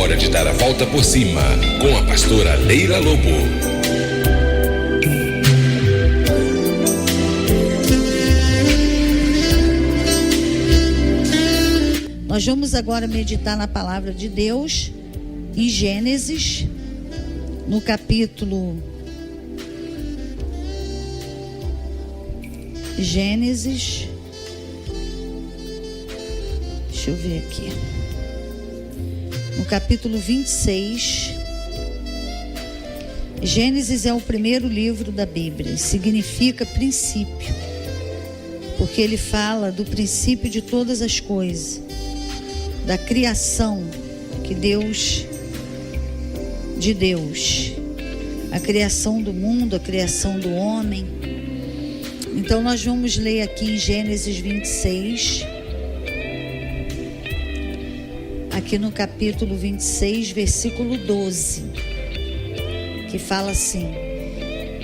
hora de dar a volta por cima com a pastora Leila Lobo. Nós vamos agora meditar na palavra de Deus em Gênesis, no capítulo Gênesis. Deixa eu ver aqui. No capítulo 26. Gênesis é o primeiro livro da Bíblia. Significa princípio, porque ele fala do princípio de todas as coisas, da criação que Deus, a criação do mundo, a criação do homem. Então nós vamos ler aqui em Gênesis 26, aqui no capítulo 26, versículo 12, que fala assim: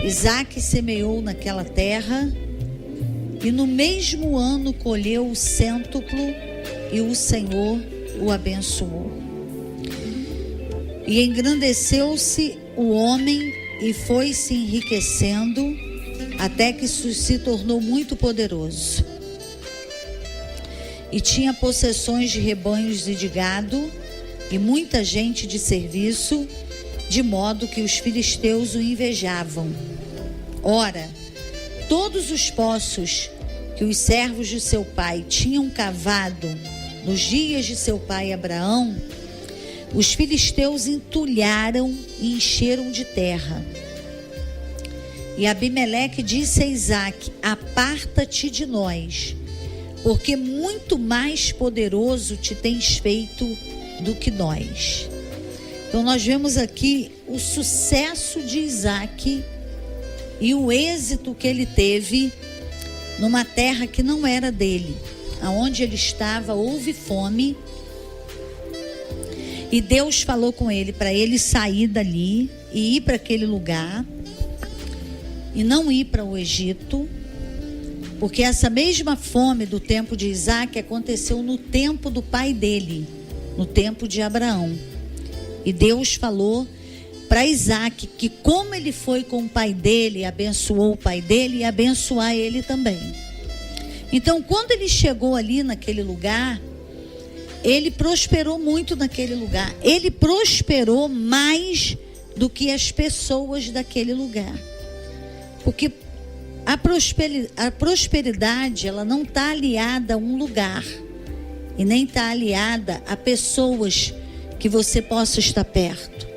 Isaque semeou naquela terra e no mesmo ano colheu o cêntuplo, e o Senhor o abençoou. E engrandeceu-se o homem e foi se enriquecendo até que se tornou muito poderoso. E tinha possessões de rebanhos e de gado e muita gente de serviço, de modo que os filisteus o invejavam. Ora, todos os poços que os servos de seu pai tinham cavado nos dias de seu pai Abraão, os filisteus entulharam e encheram de terra. E Abimeleque disse a Isaque: aparta-te de nós, porque muito mais poderoso te tens feito do que nós. Então nós vemos aqui o sucesso de Isaque e o êxito que ele teve numa terra que não era dele. Aonde ele estava houve fome, e Deus falou com ele para ele sair dali e ir para aquele lugar e não ir para o Egito, porque essa mesma fome do tempo de Isaque aconteceu no tempo do pai dele, no tempo de Abraão. E Deus falou para Isaque que como ele foi com o pai dele, abençoou o pai dele, e abençoar ele também. Então, quando ele chegou ali naquele lugar, ele prosperou muito naquele lugar. Ele prosperou mais do que as pessoas daquele lugar. Porque a prosperidade, ela não está aliada a um lugar. E nem está aliada a pessoas que você possa estar perto.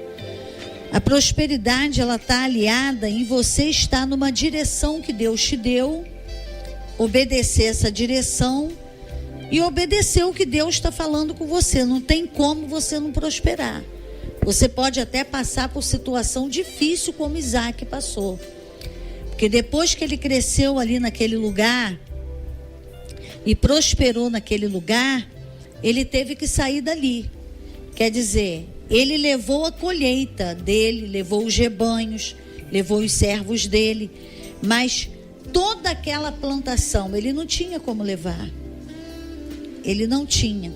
A prosperidade, ela está aliada em você estar numa direção que Deus te deu, obedecer essa direção e obedecer o que Deus está falando com você. Não tem como você não prosperar. Você pode até passar por situação difícil como Isaque passou, porque depois que ele cresceu ali naquele lugar e prosperou naquele lugar, ele teve que sair dali. Quer dizer, ele levou a colheita dele, levou os rebanhos, levou os servos dele, mas toda aquela plantação ele não tinha como levar. Ele não tinha.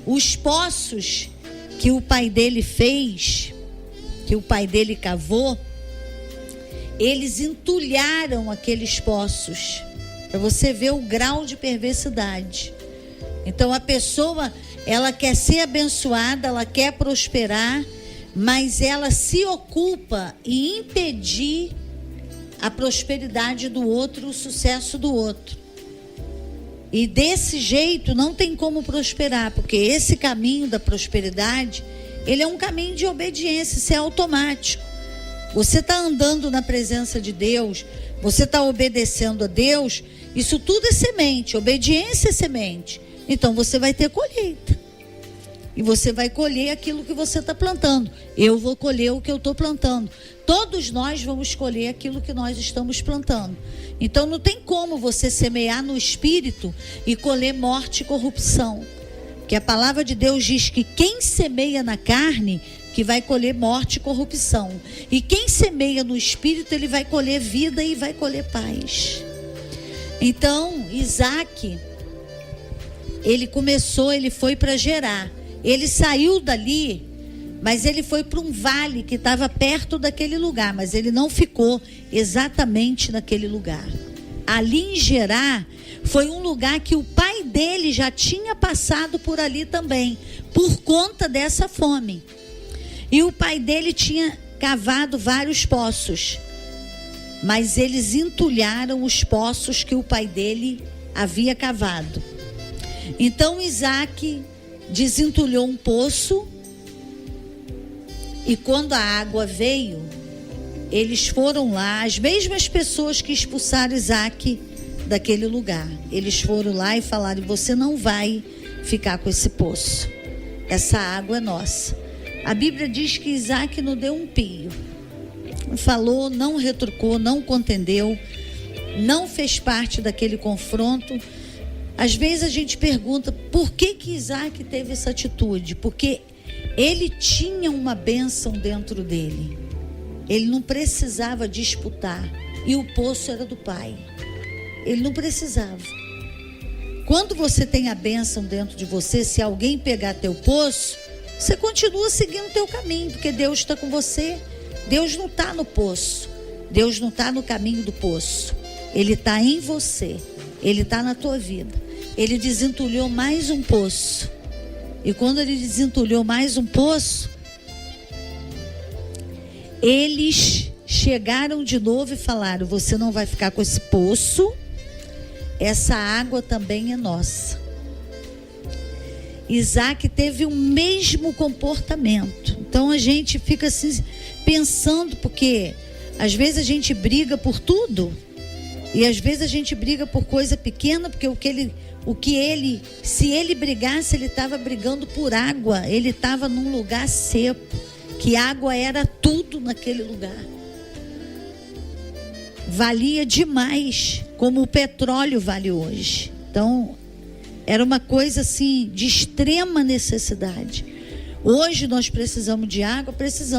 Os poços que o pai dele fez, que o pai dele cavou, eles entulharam aqueles poços, para você ver o grau de perversidade. Então a pessoa, ela quer ser abençoada, ela quer prosperar, mas ela se ocupa em impedir a prosperidade do outro, o sucesso do outro. E desse jeito não tem como prosperar, porque esse caminho da prosperidade, ele é um caminho de obediência, isso é automático. Você está andando na presença de Deus, você está obedecendo a Deus, isso tudo é semente, obediência é semente. Então você vai ter colheita. E você vai colher aquilo que você está plantando. Eu vou colher o que eu estou plantando. Todos nós vamos colher aquilo que nós estamos plantando. Então não tem como você semear no espírito e colher morte e corrupção. Porque a palavra de Deus diz que quem semeia na carne, que vai colher morte e corrupção. E quem semeia no espírito, ele vai colher vida e vai colher paz. Então, Isaque, ele foi para Gerar. Ele saiu dali mas ele foi para um vale que estava perto daquele lugar, mas ele não ficou exatamente naquele lugar. Ali em Gerá foi um lugar que o pai dele já tinha passado por ali também, por conta dessa fome. E o pai dele tinha cavado vários poços, mas eles entulharam os poços que o pai dele havia cavado. Então Isaac desentulhou um poço, e quando a água veio, eles foram lá, as mesmas pessoas que expulsaram Isaac daquele lugar, eles foram lá e falaram: você não vai ficar com esse poço, essa água é nossa. A Bíblia diz que Isaac não deu um pio, não falou, não retrucou, não contendeu, não fez parte daquele confronto. Às vezes a gente pergunta por que Isaac teve essa atitude, porque ele tinha uma bênção dentro dele, ele não precisava disputar, e o poço era do pai, ele não precisava. Quando você tem a bênção dentro de você, se alguém pegar teu poço, você continua seguindo teu caminho, porque Deus está com você. Deus não está no poço, Deus não está no caminho do poço, Ele está em você, Ele está na tua vida. Ele desentulhou mais um poço, e quando ele desentulhou mais um poço, eles chegaram de novo e falaram: você não vai ficar com esse poço, essa água também é nossa. Isaac teve o mesmo comportamento. Então a gente fica assim pensando, porque às vezes a gente briga por tudo, e às vezes a gente briga por coisa pequena, porque se ele brigasse, ele estava brigando por água, ele estava num lugar seco, que água era tudo naquele lugar, valia demais, como o petróleo vale hoje. Então era uma coisa assim de extrema necessidade. Hoje nós precisamos de água,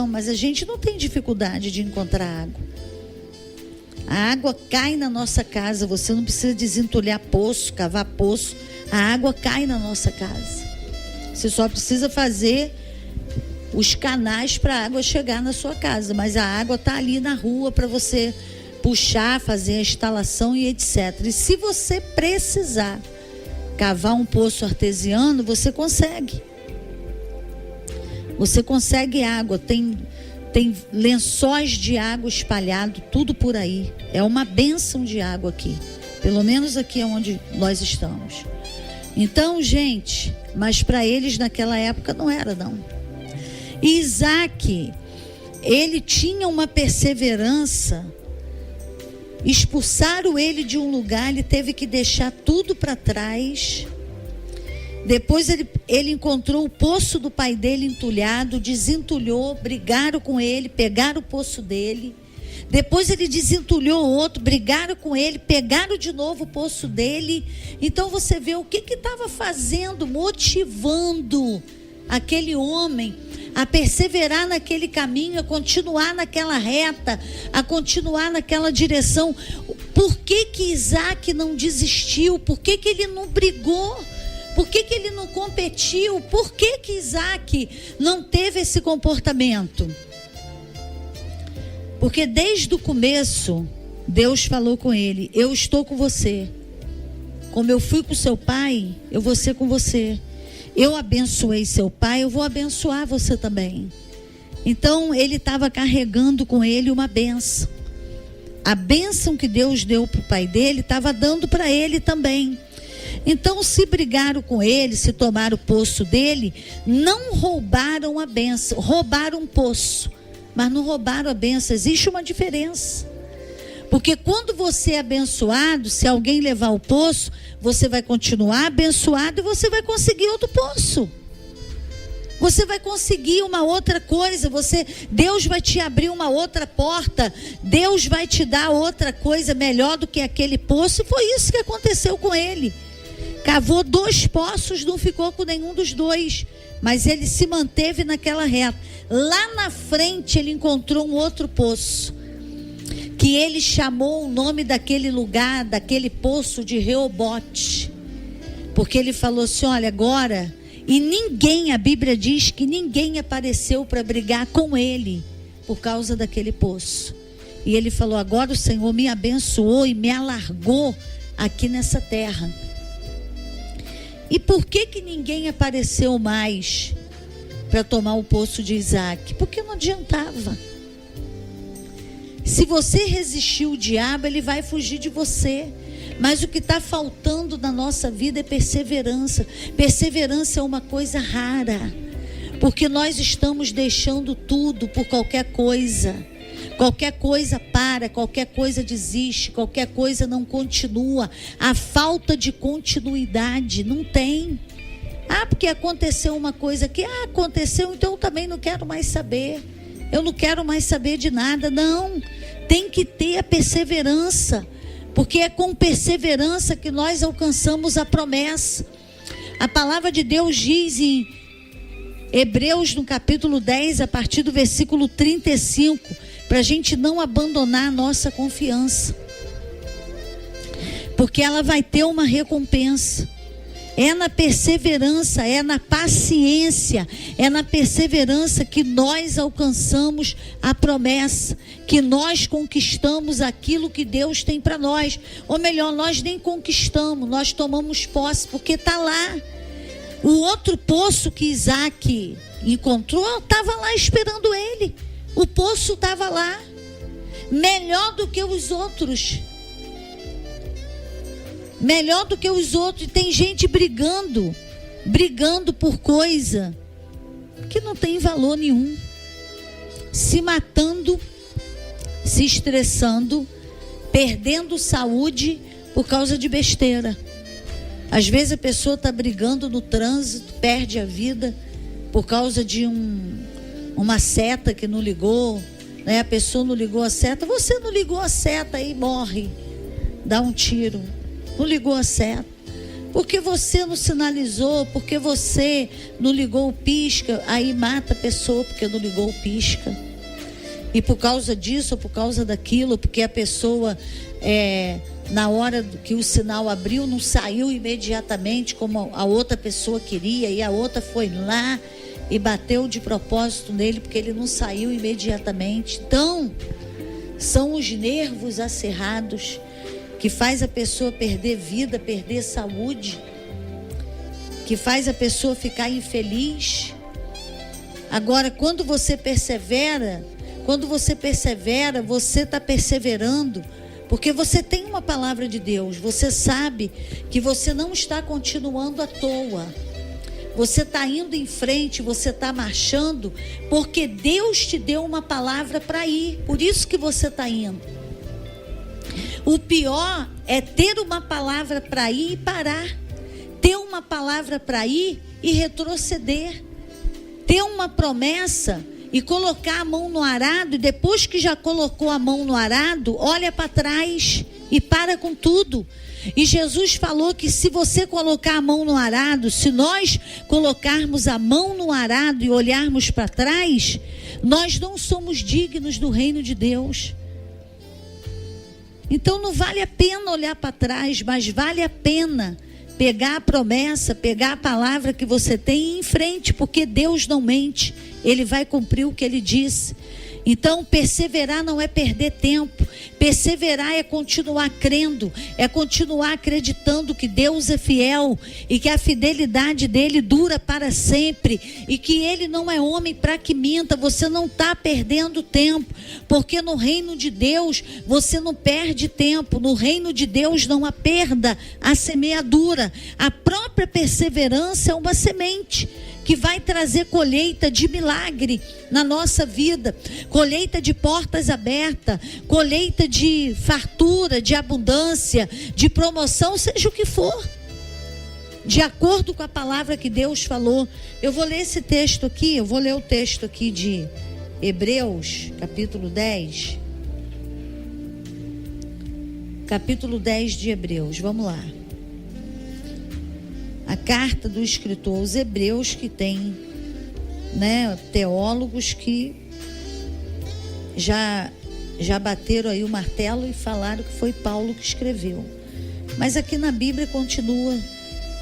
mas a gente não tem dificuldade de encontrar água. A água cai na nossa casa, você não precisa desentulhar poço, cavar poço, a água cai na nossa casa. Você só precisa fazer os canais para a água chegar na sua casa, mas a água está ali na rua para você puxar, fazer a instalação e etc. E se você precisar cavar um poço artesiano, você consegue. Você consegue água, tem lençóis de água espalhado, tudo por aí. É uma bênção de água aqui, pelo menos aqui onde nós estamos. Então, gente, mas para eles naquela época não era, não. E Isaac, ele tinha uma perseverança. Expulsaram ele de um lugar, ele teve que deixar tudo para trás. Depois ele encontrou o poço do pai dele entulhado, desentulhou, brigaram com ele, pegaram o poço dele. Depois ele desentulhou outro, brigaram com ele, pegaram de novo o poço dele. Então você vê o que estava fazendo, motivando aquele homem a perseverar naquele caminho, a continuar naquela reta, a continuar naquela direção. Por que Isaac não desistiu? Por que ele não brigou? Por que ele não competiu? Por que Isaac não teve esse comportamento? Porque desde o começo, Deus falou com ele: eu estou com você. Como eu fui com seu pai, eu vou ser com você. Eu abençoei seu pai, eu vou abençoar você também. Então ele estava carregando com ele uma bênção. A bênção que Deus deu para o pai dele, estava dando para ele também. Então, se brigaram com ele, se tomaram o poço dele, não roubaram a bênção, roubaram um poço, mas não roubaram a bênção. Existe uma diferença. Porque quando você é abençoado, se alguém levar o poço, você vai continuar abençoado e você vai conseguir outro poço. Você vai conseguir uma outra coisa, Deus vai te abrir uma outra porta, Deus vai te dar outra coisa melhor do que aquele poço. E foi isso que aconteceu com ele. Cavou 2 poços, não ficou com nenhum dos 2, mas ele se manteve naquela reta. Lá na frente ele encontrou um outro poço, que ele chamou o nome daquele lugar, daquele poço, de Reobote, porque ele falou assim: olha, agora E ninguém, a Bíblia diz que ninguém apareceu para brigar com ele por causa daquele poço. E ele falou: agora o Senhor me abençoou e me alargou aqui nessa terra. E por que ninguém apareceu mais para tomar o poço de Isaac? Porque não adiantava. Se você resistir o diabo, ele vai fugir de você. Mas o que está faltando na nossa vida é perseverança. Perseverança é uma coisa rara, porque nós estamos deixando tudo por qualquer coisa. Qualquer coisa para, qualquer coisa desiste, qualquer coisa não continua. A falta de continuidade não tem. Porque aconteceu uma coisa aqui, aconteceu, então eu também não quero mais saber. Eu não quero mais saber de nada. Não, tem que ter a perseverança, porque é com perseverança que nós alcançamos a promessa. A palavra de Deus diz em Hebreus, no capítulo 10, a partir do versículo 35, para a gente não abandonar a nossa confiança, porque ela vai ter uma recompensa. É na perseverança, é na paciência, é na perseverança que nós alcançamos a promessa, que nós conquistamos aquilo que Deus tem para nós. Ou melhor, nós nem conquistamos, nós tomamos posse, porque está lá. O outro poço que Isaac encontrou estava lá esperando ele. O poço estava lá, melhor do que os outros. Melhor do que os outros. E tem gente brigando por coisa que não tem valor nenhum, se matando, se estressando, perdendo saúde por causa de besteira. Às vezes a pessoa está brigando no trânsito, perde a vida por causa de uma seta que não ligou, né? A pessoa não ligou a seta, você não ligou a seta, aí morre, dá um tiro. Não ligou a seta, porque você não sinalizou, porque você não ligou o pisca, aí mata a pessoa porque não ligou o pisca. E por causa disso, ou por causa daquilo, porque a pessoa, na hora que o sinal abriu, não saiu imediatamente como a outra pessoa queria, e a outra foi lá e bateu de propósito nele, porque ele não saiu imediatamente. Então, são os nervos acirrados que faz a pessoa perder vida, perder saúde, que faz a pessoa ficar infeliz. Agora, quando você persevera, você está perseverando, porque você tem uma palavra de Deus. Você sabe que você não está continuando à toa. Você está indo em frente, você está marchando, porque Deus te deu uma palavra para ir. Por isso que você está indo. O pior é ter uma palavra para ir e parar. Ter uma palavra para ir e retroceder. Ter uma promessa e colocar a mão no arado, e depois que já colocou a mão no arado, olha para trás e para com tudo. E Jesus falou que se você colocar a mão no arado, se nós colocarmos a mão no arado e olharmos para trás, nós não somos dignos do reino de Deus. Então não vale a pena olhar para trás, mas vale a pena pegar a promessa, pegar a palavra que você tem e ir em frente, porque Deus não mente, Ele vai cumprir o que Ele disse. Então perseverar não é perder tempo, perseverar é continuar crendo, é continuar acreditando que Deus é fiel e que a fidelidade dele dura para sempre e que ele não é homem para que minta. Você não está perdendo tempo, porque no reino de Deus você não perde tempo. No reino de Deus não há perda, há semeadura. A própria perseverança é uma semente que vai trazer colheita de milagre na nossa vida, colheita de portas abertas, colheita de fartura, de abundância, de promoção, seja o que for, de acordo com a palavra que Deus falou. Eu vou ler esse texto aqui, eu vou ler o texto aqui de Hebreus, capítulo 10. Capítulo 10 de Hebreus, vamos lá. A carta do escritor aos Hebreus, que tem, né, teólogos que já bateram aí o martelo e falaram que foi Paulo que escreveu. Mas aqui na Bíblia continua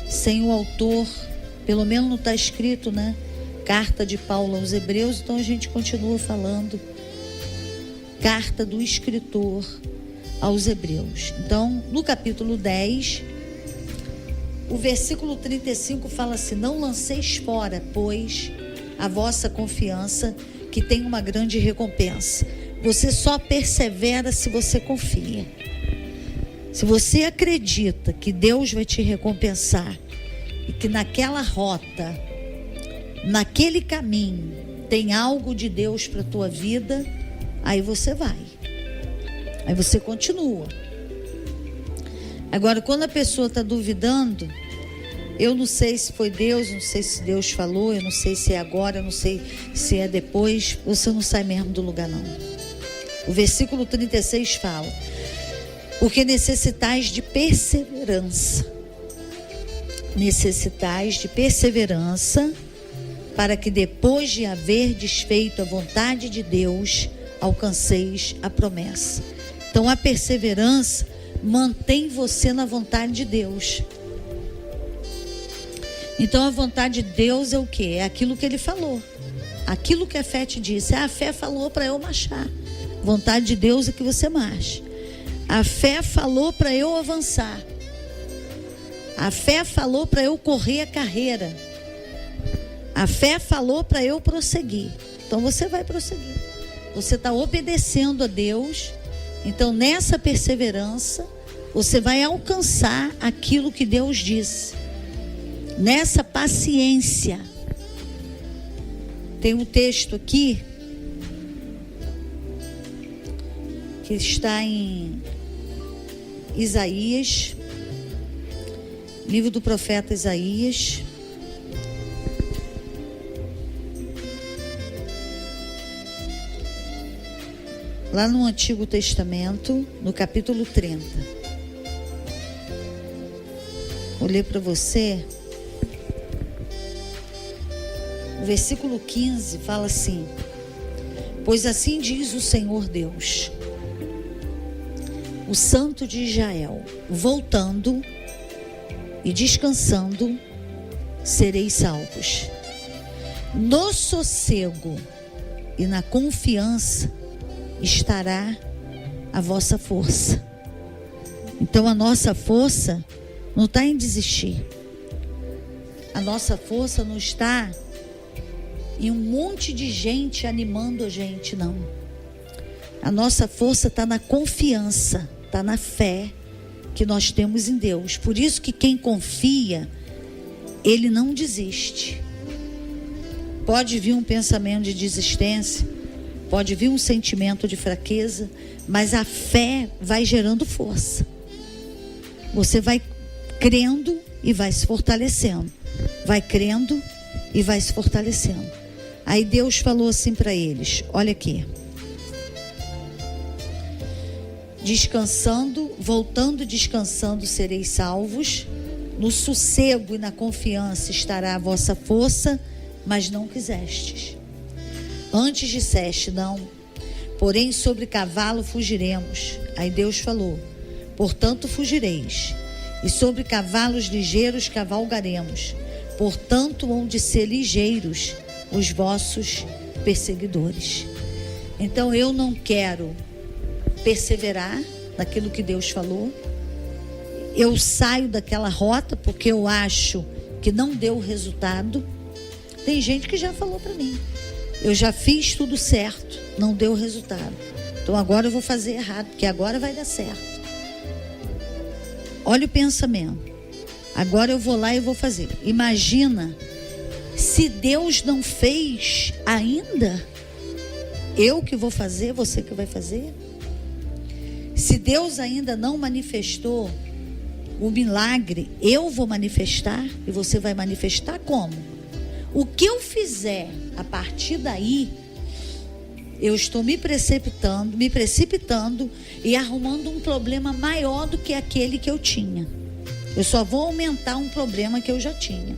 sem o autor Pelo menos não está escrito, né? Carta de Paulo aos Hebreus, então a gente continua falando. Carta do escritor aos Hebreus. Então, no capítulo 10, o versículo 35 fala assim: não lanceis fora, pois, a vossa confiança, que tem uma grande recompensa. Você só persevera se você confia. Se você acredita que Deus vai te recompensar e que naquela rota, naquele caminho, tem algo de Deus para a tua vida, aí você vai. Aí você continua. Agora, quando a pessoa está duvidando, eu não sei se foi Deus, não sei se Deus falou, eu não sei se é agora, eu não sei se é depois, você não sai mesmo do lugar, não. O versículo 36 fala: porque necessitais de perseverança. Necessitais de perseverança, para que depois de haver desfeito a vontade de Deus, alcanceis a promessa. Então a perseverança mantém você na vontade de Deus. Então a vontade de Deus é o quê? É aquilo que Ele falou. Aquilo que a fé te disse. A fé falou para eu marchar. A vontade de Deus é que você marche. A fé falou para eu avançar. A fé falou para eu correr a carreira. A fé falou para eu prosseguir. Então você vai prosseguir. Você está obedecendo a Deus. Então nessa perseverança, você vai alcançar aquilo que Deus disse. Nessa paciência. Tem um texto aqui que está em Isaías, livro do profeta Isaías. Lá no Antigo Testamento, no capítulo 30. Vou ler para você. O versículo 15 fala assim: pois assim diz o Senhor Deus, o Santo de Israel, voltando e descansando, sereis salvos. No sossego e na confiança estará a vossa força. Então a nossa força não está em desistir. A nossa força não está em um monte de gente animando a gente, não. A nossa força está na confiança, está na fé que nós temos em Deus. Por isso que quem confia, ele não desiste. Pode vir um pensamento de desistência, pode vir um sentimento de fraqueza, mas a fé vai gerando força. Você vai crendo e vai se fortalecendo. Vai crendo e vai se fortalecendo. Aí Deus falou assim para eles: olha aqui. Descansando, voltando descansando, sereis salvos. No sossego e na confiança estará a vossa força, mas não quisestes. Antes disseste não, porém sobre cavalo fugiremos. Aí Deus falou: portanto fugireis, e sobre cavalos ligeiros cavalgaremos. Portanto hão de ser ligeiros os vossos perseguidores. Então eu não quero perseverar naquilo que Deus falou. Eu saio daquela rota porque eu acho que não deu resultado. Tem gente que já falou para mim: eu já fiz tudo certo, não deu resultado, então agora eu vou fazer errado, porque agora vai dar certo. Olha o pensamento: agora eu vou lá e vou fazer. Imagina se Deus não fez ainda. Eu que vou fazer, você que vai fazer. Se Deus ainda não manifestou o milagre, eu vou manifestar. E você vai manifestar como? O que eu fizer a partir daí, eu estou me precipitando e arrumando um problema maior do que aquele que eu tinha. Eu só vou aumentar um problema que eu já tinha.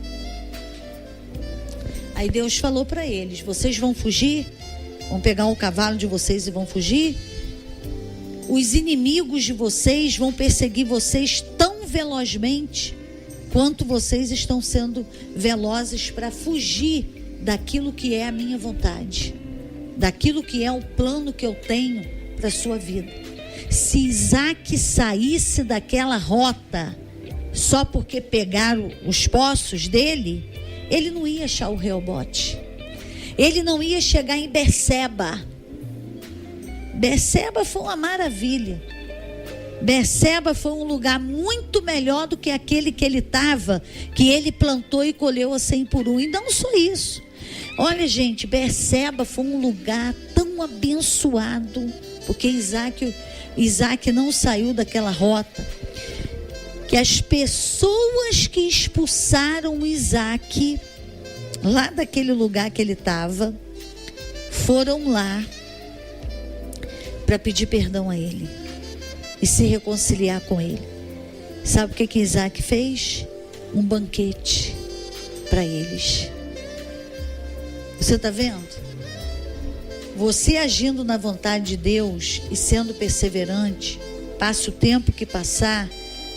Aí Deus falou para eles: vocês vão fugir? Vão pegar o cavalo de vocês e vão fugir? Os inimigos de vocês vão perseguir vocês tão velozmente quanto vocês estão sendo velozes para fugir daquilo que é a minha vontade, daquilo que é o plano que eu tenho para a sua vida. Se Isaac saísse daquela rota só porque pegaram os poços dele, ele não ia achar o Reobote. Ele não ia chegar em Berseba. Berseba foi uma maravilha. Berseba foi um lugar muito melhor do que aquele que ele estava, que ele plantou e colheu a 100 por 1. E não só isso. Olha, gente, Berseba foi um lugar tão abençoado, porque Isaac não saiu daquela rota, que as pessoas que expulsaram Isaac lá daquele lugar que ele estava, foram lá para pedir perdão a ele e se reconciliar com ele. Sabe o que Isaac fez? Um banquete para eles. Você está vendo? Você agindo na vontade de Deus e sendo perseverante, passe o tempo que passar,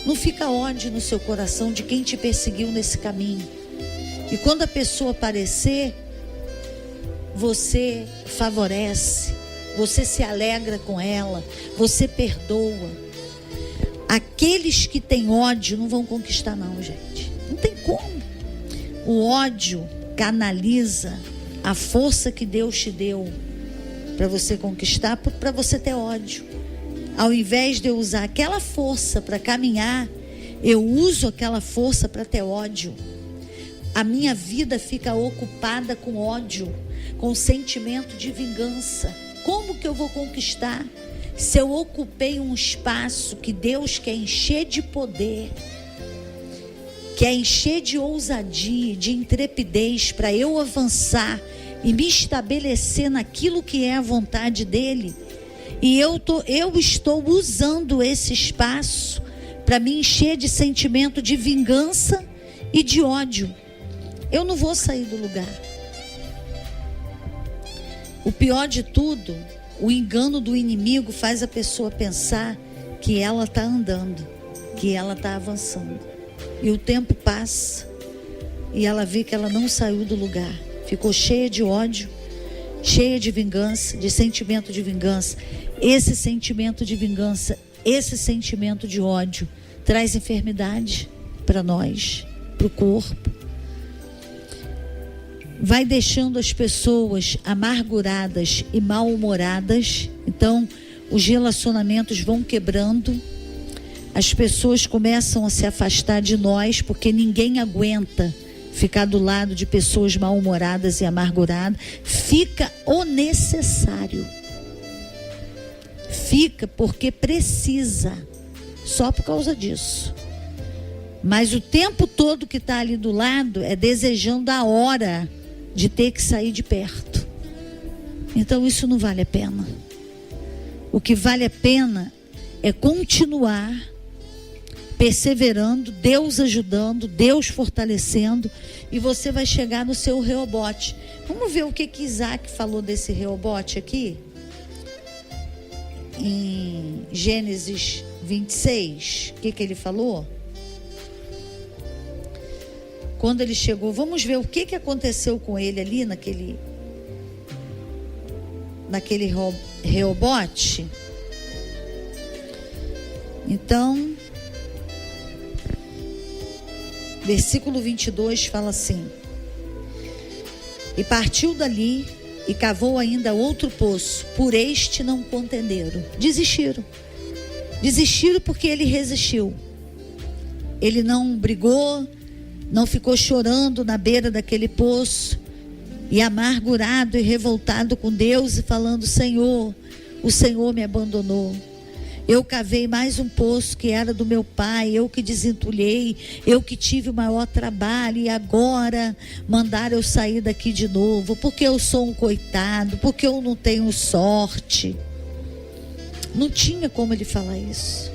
não fica ódio no seu coração de quem te perseguiu nesse caminho. E quando a pessoa aparecer, você favorece, você se alegra com ela, você perdoa. Aqueles que têm ódio não vão conquistar não, gente. Não tem como. O ódio canaliza a força que Deus te deu para você conquistar, para você ter ódio. Ao invés de eu usar aquela força para caminhar, eu uso aquela força para ter ódio. A minha vida fica ocupada com ódio, com sentimento de vingança. Como que eu vou conquistar se eu ocupei um espaço que Deus quer encher de poder, quer encher de ousadia, de intrepidez, para eu avançar e me estabelecer naquilo que é a vontade dele? E eu estou usando esse espaço para me encher de sentimento de vingança e de ódio. Eu não vou sair do lugar. O pior de tudo, o engano do inimigo faz a pessoa pensar que ela está andando, que ela está avançando. E o tempo passa e ela vê que ela não saiu do lugar. Ficou cheia de ódio, cheia de vingança, de sentimento de vingança. Esse sentimento de vingança, esse sentimento de ódio traz enfermidade para nós, para o corpo. Vai deixando as pessoas amarguradas e mal-humoradas. Então, os relacionamentos vão quebrando. As pessoas começam a se afastar de nós, porque ninguém aguenta ficar do lado de pessoas mal-humoradas e amarguradas. Fica o necessário. Fica porque precisa, só por causa disso. Mas o tempo todo que está ali do lado é desejando a hora de ter que sair de perto. Então isso não vale a pena. O que vale a pena é continuar perseverando, Deus ajudando, Deus fortalecendo, e você vai chegar no seu Reobote. Vamos ver o que Isaac falou desse Reobote aqui? Em Gênesis 26, o que ele falou? Quando ele chegou, vamos ver o que aconteceu com ele ali naquele Reobote. Então, versículo 22 fala assim: e partiu dali e cavou ainda outro poço, por este não contenderam. Desistiram porque ele resistiu. Ele não brigou, não ficou chorando na beira daquele poço e amargurado e revoltado com Deus e falando: Senhor, o Senhor me abandonou. Eu cavei mais um poço que era do meu pai, eu que desentulhei, eu que tive o maior trabalho, e agora mandaram eu sair daqui de novo, porque eu sou um coitado, porque eu não tenho sorte. Não tinha como ele falar isso,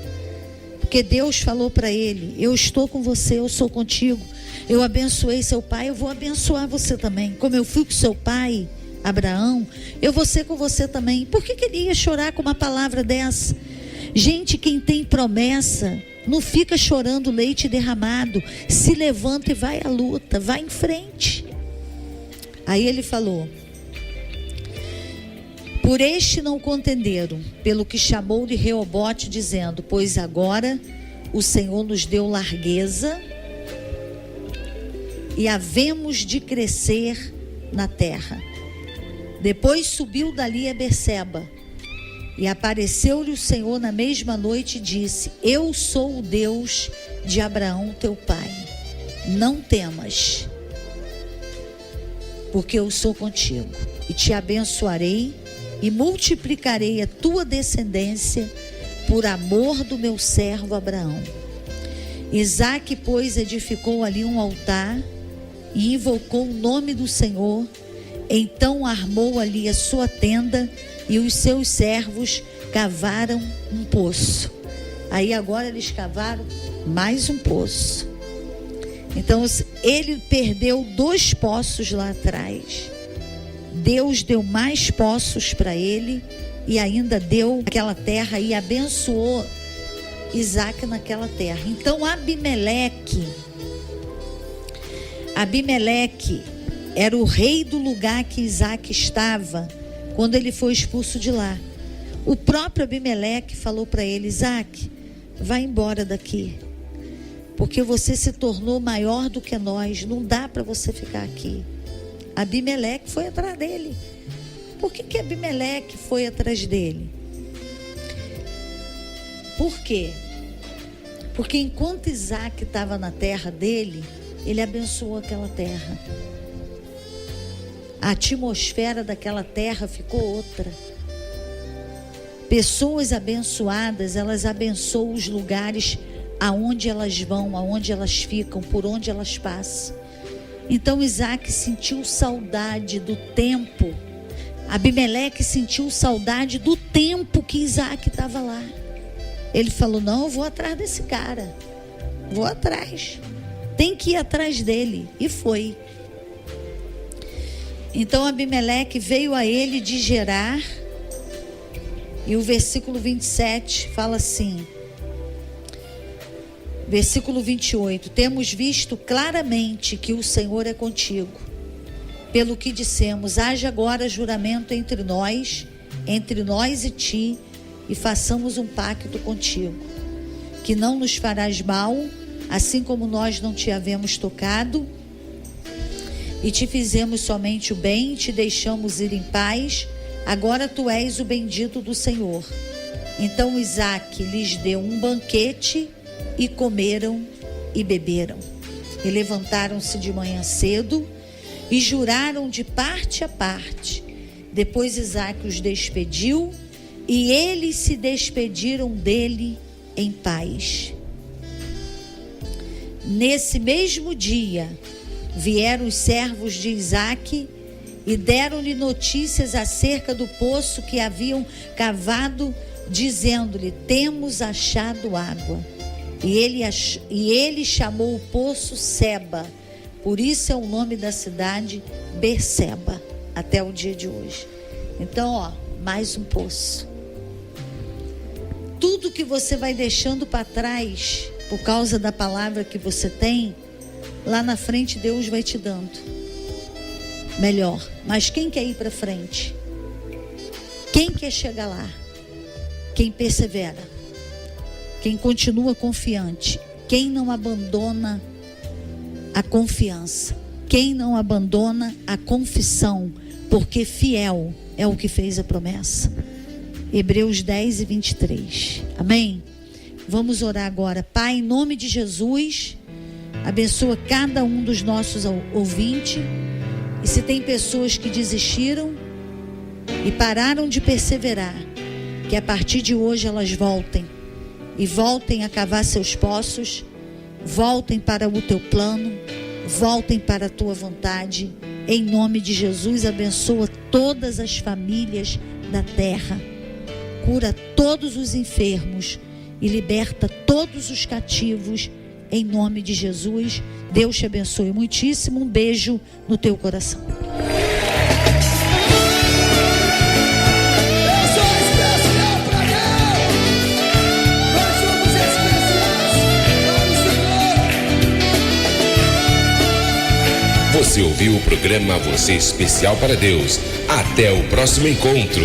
porque Deus falou para ele: eu estou com você, eu sou contigo. Eu abençoei seu pai, eu vou abençoar você também. Como eu fui com seu pai, Abraão, eu vou ser com você também. Por que ele ia chorar com uma palavra dessa? Gente, quem tem promessa Não fica chorando leite derramado. Se levanta e vai à luta, vai em frente. Aí ele falou: por este não contenderam, pelo que chamou de Reobote, dizendo: pois agora o Senhor nos deu largueza e havemos de crescer na terra. Depois subiu dali a Berseba, e apareceu-lhe o Senhor na mesma noite e disse: eu sou o Deus de Abraão teu pai, não temas, porque eu sou contigo, e te abençoarei e multiplicarei a tua descendência por amor do meu servo Abraão. Isaque, pois, edificou ali um altar e invocou o nome do Senhor. Então armou ali a sua tenda e os seus servos cavaram um poço. Aí agora eles cavaram mais um poço. Então ele perdeu 2 poços lá atrás. Deus deu mais poços para ele e ainda deu aquela terra e abençoou Isaque naquela terra. Então Abimeleque era o rei do lugar que Isaque estava quando ele foi expulso de lá. O próprio Abimeleque falou para ele: Isaque, vai embora daqui, porque você se tornou maior do que nós, não dá para você ficar aqui. Abimeleque foi atrás dele. Por que Abimeleque foi atrás dele? Por quê? Porque enquanto Isaque estava na terra dele, ele abençoou aquela terra. A atmosfera daquela terra ficou outra. Pessoas abençoadas, elas abençoam os lugares aonde elas vão, aonde elas ficam, por onde elas passam. Então Isaque sentiu saudade do tempo. Abimeleque sentiu saudade do tempo que Isaque estava lá. Ele falou: não, eu vou atrás desse cara. Vou atrás. Tem que ir atrás dele. E foi. Então Abimeleque veio a ele de Gerar. E o versículo 27 fala assim. Versículo 28. Temos visto claramente que o Senhor é contigo. Pelo que dissemos: haja agora juramento entre nós e ti, e façamos um pacto contigo, que não nos farás mal, assim como nós não te havemos tocado, e te fizemos somente o bem, e te deixamos ir em paz. Agora tu és o bendito do Senhor. Então Isaque lhes deu um banquete, e comeram e beberam. E levantaram-se de manhã cedo, e juraram de parte a parte. Depois Isaque os despediu, e eles se despediram dele em paz. Nesse mesmo dia, vieram os servos de Isaque e deram-lhe notícias acerca do poço que haviam cavado, dizendo-lhe: temos achado água. E ele chamou o poço Seba. Por isso é o nome da cidade Berseba, até o dia de hoje. Então, mais um poço. Tudo que você vai deixando para trás, por causa da palavra que você tem, lá na frente Deus vai te dando melhor. Mas quem quer ir para frente? Quem quer chegar lá? Quem persevera, quem continua confiante, quem não abandona a confiança, quem não abandona a confissão, porque fiel é o que fez a promessa. Hebreus 10 e 23. Amém? Vamos orar agora. Pai, em nome de Jesus, abençoa cada um dos nossos ouvintes. E se tem pessoas que desistiram e pararam de perseverar, que a partir de hoje elas voltem. E voltem a cavar seus poços. Voltem para o teu plano. Voltem para a tua vontade. Em nome de Jesus, abençoa todas as famílias da terra. Cura todos os enfermos e liberta todos os cativos, em nome de Jesus. Deus te abençoe muitíssimo. Um beijo no teu coração. Eu sou especial pra Deus. Nós somos especiais. Você ouviu o programa Você Especial para Deus. Até o próximo encontro.